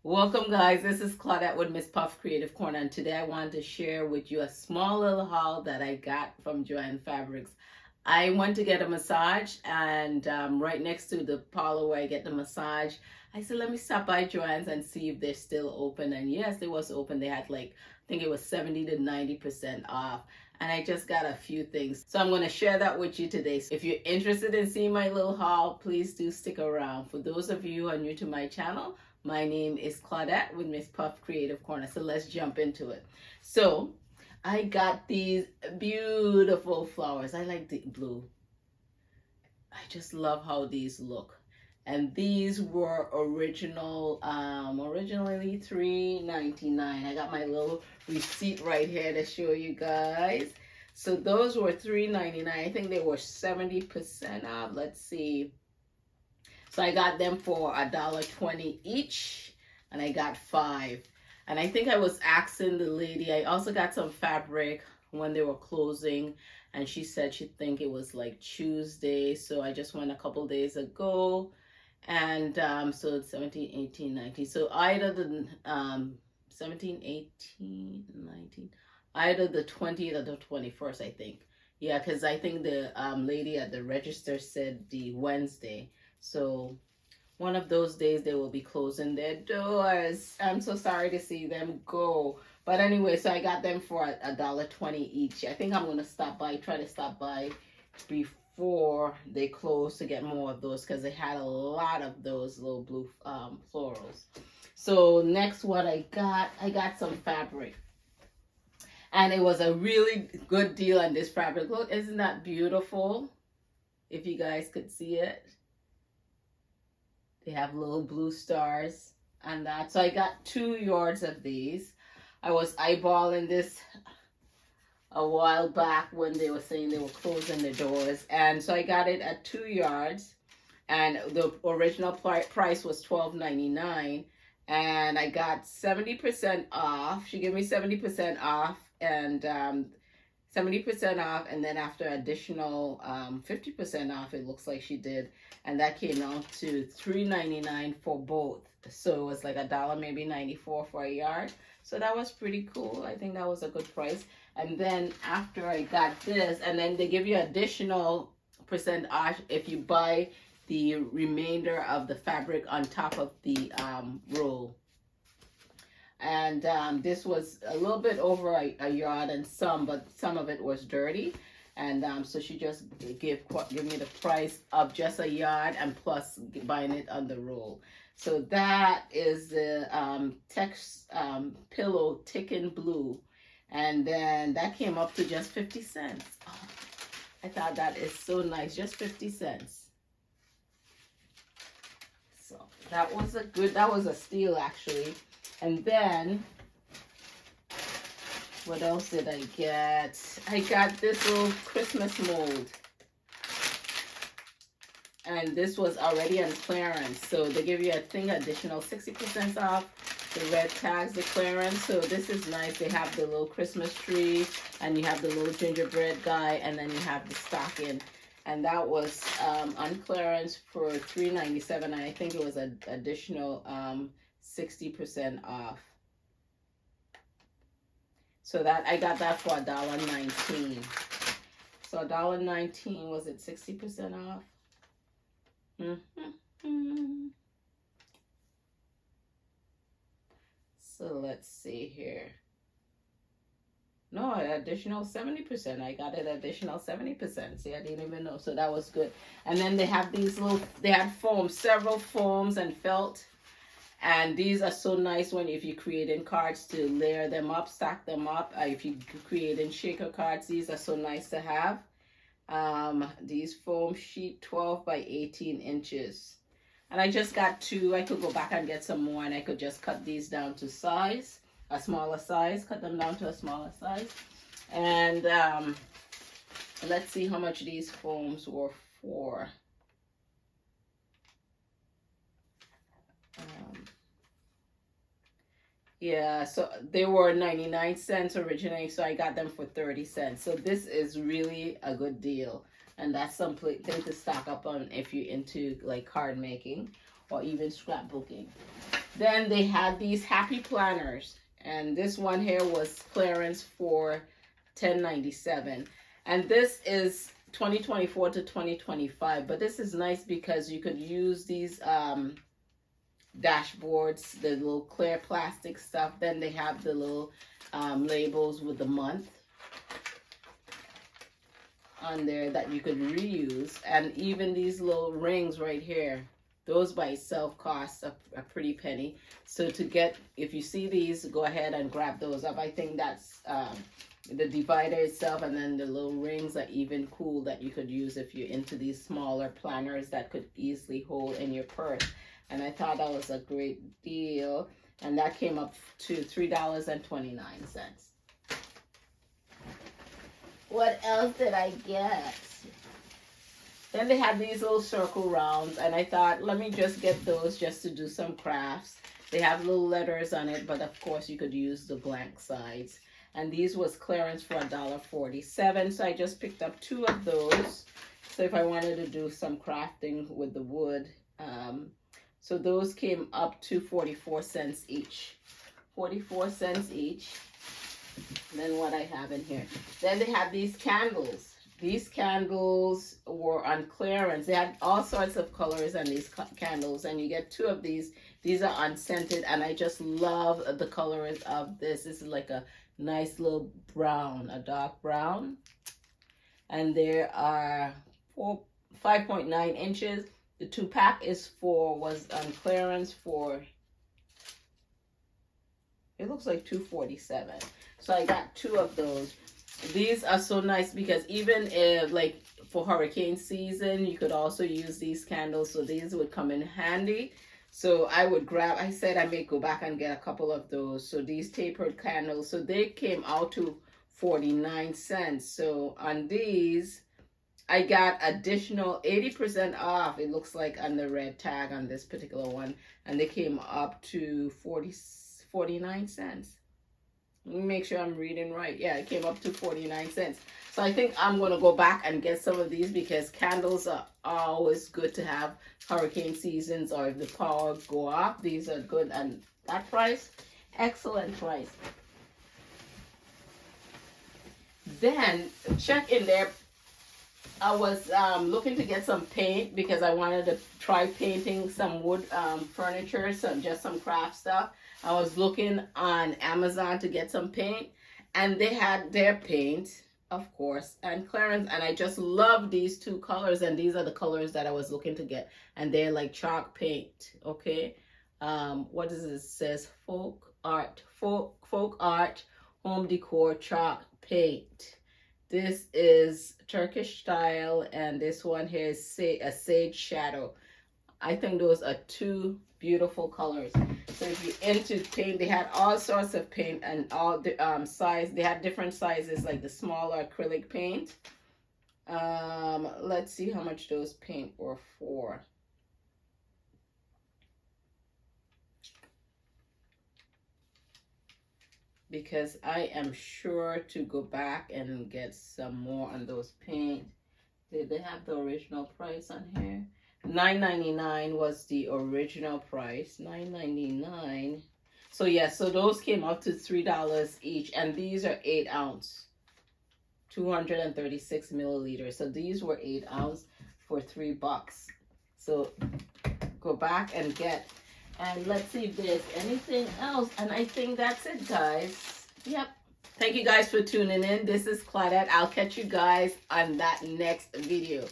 Welcome guys, this is Claudette with Miss Puff Creative Corner, and today I wanted to share with you a small little haul that I got from Joann Fabrics. I went to get a massage, and right next to the parlor where I get the massage, I said let me stop by Joann's and see if they're still open. And yes, they was open. They had like, I think it was 70 to 90% off, and I just got a few things, so I'm going to share that with you today. So if you're interested in seeing my little haul, please do stick around. For those of you who are new to my channel, my name is Claudette with Miss Puff Creative Corner. So let's jump into it. So I got these beautiful flowers. I like the blue. I just love how these look. And these were originally $3.99. I got my little receipt right here to show you guys. So those were $3.99. I think they were 70% off. Let's see. So I got them for $1.20 each, and I got 5. And I think I was asking the lady, I also got some fabric when they were closing, and she said she'd think it was like Tuesday, so I just went a couple days ago. And so it's 17, 18, 19. So either the 17, 18, 19, either the 20th or the 21st, I think. Yeah, because I think the lady at the register said the Wednesday. So one of those days they will be closing their doors. I'm so sorry to see them go. But anyway, so I got them for $1.20 each. I think I'm going to try to stop by before they close to get more of those, because they had a lot of those little blue florals. So next, what I got some fabric. And it was a really good deal on this fabric. Look, isn't that beautiful? If you guys could see it. They have little blue stars and that. So I got 2 yards of these. I was eyeballing this a while back when they were saying they were closing the doors. And so I got it at 2 yards. And the original price was $12.99. And I got 70% off. She gave me 70% off. And 70% off, and then after additional 50% off, it looks like she did, and that came out to $3.99 for both. So it was like $1, maybe 94 for a yard. So that was pretty cool. I think that was a good price. And then after I got this, and then they give you additional percent off if you buy the remainder of the fabric on top of the roll. And this was a little bit over a yard and some, but some of it was dirty. And so she just give me the price of just a yard and plus buying it on the roll. So that is the text pillow Tickin Blue. And then that came up to just 50 cents. Oh, I thought that is so nice, just 50 cents. So that was a steal actually. And then, what else did I get? I got this little Christmas mold. And this was already on clearance. So they give you, I think, additional 60% off. The red tags, the clearance. So this is nice. They have the little Christmas tree, and you have the little gingerbread guy, and then you have the stocking. And that was on clearance for $3.97. And I think it was an additional 60% off. So that I got that for $1.19. So $1.19, was it 60% off? So let's see here. No, an additional 70%. I got an additional 70%. See, I didn't even know. So that was good. And then they have these little, they had foams, several foams and felt. And these are so nice if you're creating cards to layer them up, stack them up. If you're creating shaker cards, these are so nice to have. These foam sheet 12 by 18 inches. And I just got 2. I could go back and get some more, and I could just cut these down to size, a smaller size, cut them down to a smaller size. And let's see how much these foams were for. Yeah, so they were 99 cents originally, so I got them for 30 cents. So this is really a good deal. And that's something to stock up on if you're into like card making. or even scrapbooking. Then they had these happy planners, and this one here was clearance for $10.97, and this is 2024 to 2025. But this is nice because you could use these dashboards, the little clear plastic stuff. Then they have the little labels with the month on there that you could reuse, and even these little rings right here, those by itself cost a pretty penny. So to get, if you see these, go ahead and grab those up. I think that's the divider itself, and then the little rings are even cool that you could use if you're into these smaller planners that could easily hold in your purse. And I thought that was a great deal, and that came up to $3.29. What else did I get? Then they had these little circle rounds, and I thought, let me just get those just to do some crafts. They have little letters on it, but of course you could use the blank sides. And these was clearance for $1.47, so I just picked up 2 of those. So if I wanted to do some crafting with the wood, so those came up to 44 cents each. 44 cents each. And then what I have in here. Then they have these candles. These candles were on clearance. They had all sorts of colors on these candles, and you get 2 of these. These are unscented, and I just love the colors of this. This is like a nice little brown, a dark brown. And there are 5.9 inches. The 2-pack was on clearance for, it looks like $2.47. So I got 2 of those. These are so nice because even if, like, for hurricane season, you could also use these candles. So these would come in handy. So I would grab, I said I may go back and get a couple of those. So these tapered candles, so they came out to 49 cents. So on these, I got additional 80% off, it looks like, on the red tag on this particular one. And they came up to 49 cents. Let me make sure I'm reading right. Yeah, it came up to 49 cents. So I think I'm going to go back and get some of these because candles are always good to have hurricane seasons, or if the power go off. These are good. And that price, excellent price. Then check in there. I was looking to get some paint because I wanted to try painting some wood furniture, just some craft stuff. I was looking on Amazon to get some paint, and they had their paint, of course, and clearance, and I just love these 2 colors, and these are the colors that I was looking to get, and they're like chalk paint. Okay, what does it says? Folk art home decor chalk paint. This is Turkish style, and this one here is a sage shadow. I think those are 2 beautiful colors. So if you're into paint, they had all sorts of paint and all the size. They had different sizes, like the smaller acrylic paint. Let's see how much those paint were for. Because I am sure to go back and get some more on those paint. Did they have the original price on here? $9.99 was the original price. $9.99. So yeah, so those came up to $3 each, and these are 8 ounce, 236 milliliters. So these were 8 ounce for $3. So go back and get. And let's see if there's anything else. And I think that's it, guys. Yep. Thank you guys for tuning in. This is Claudette. I'll catch you guys on that next video.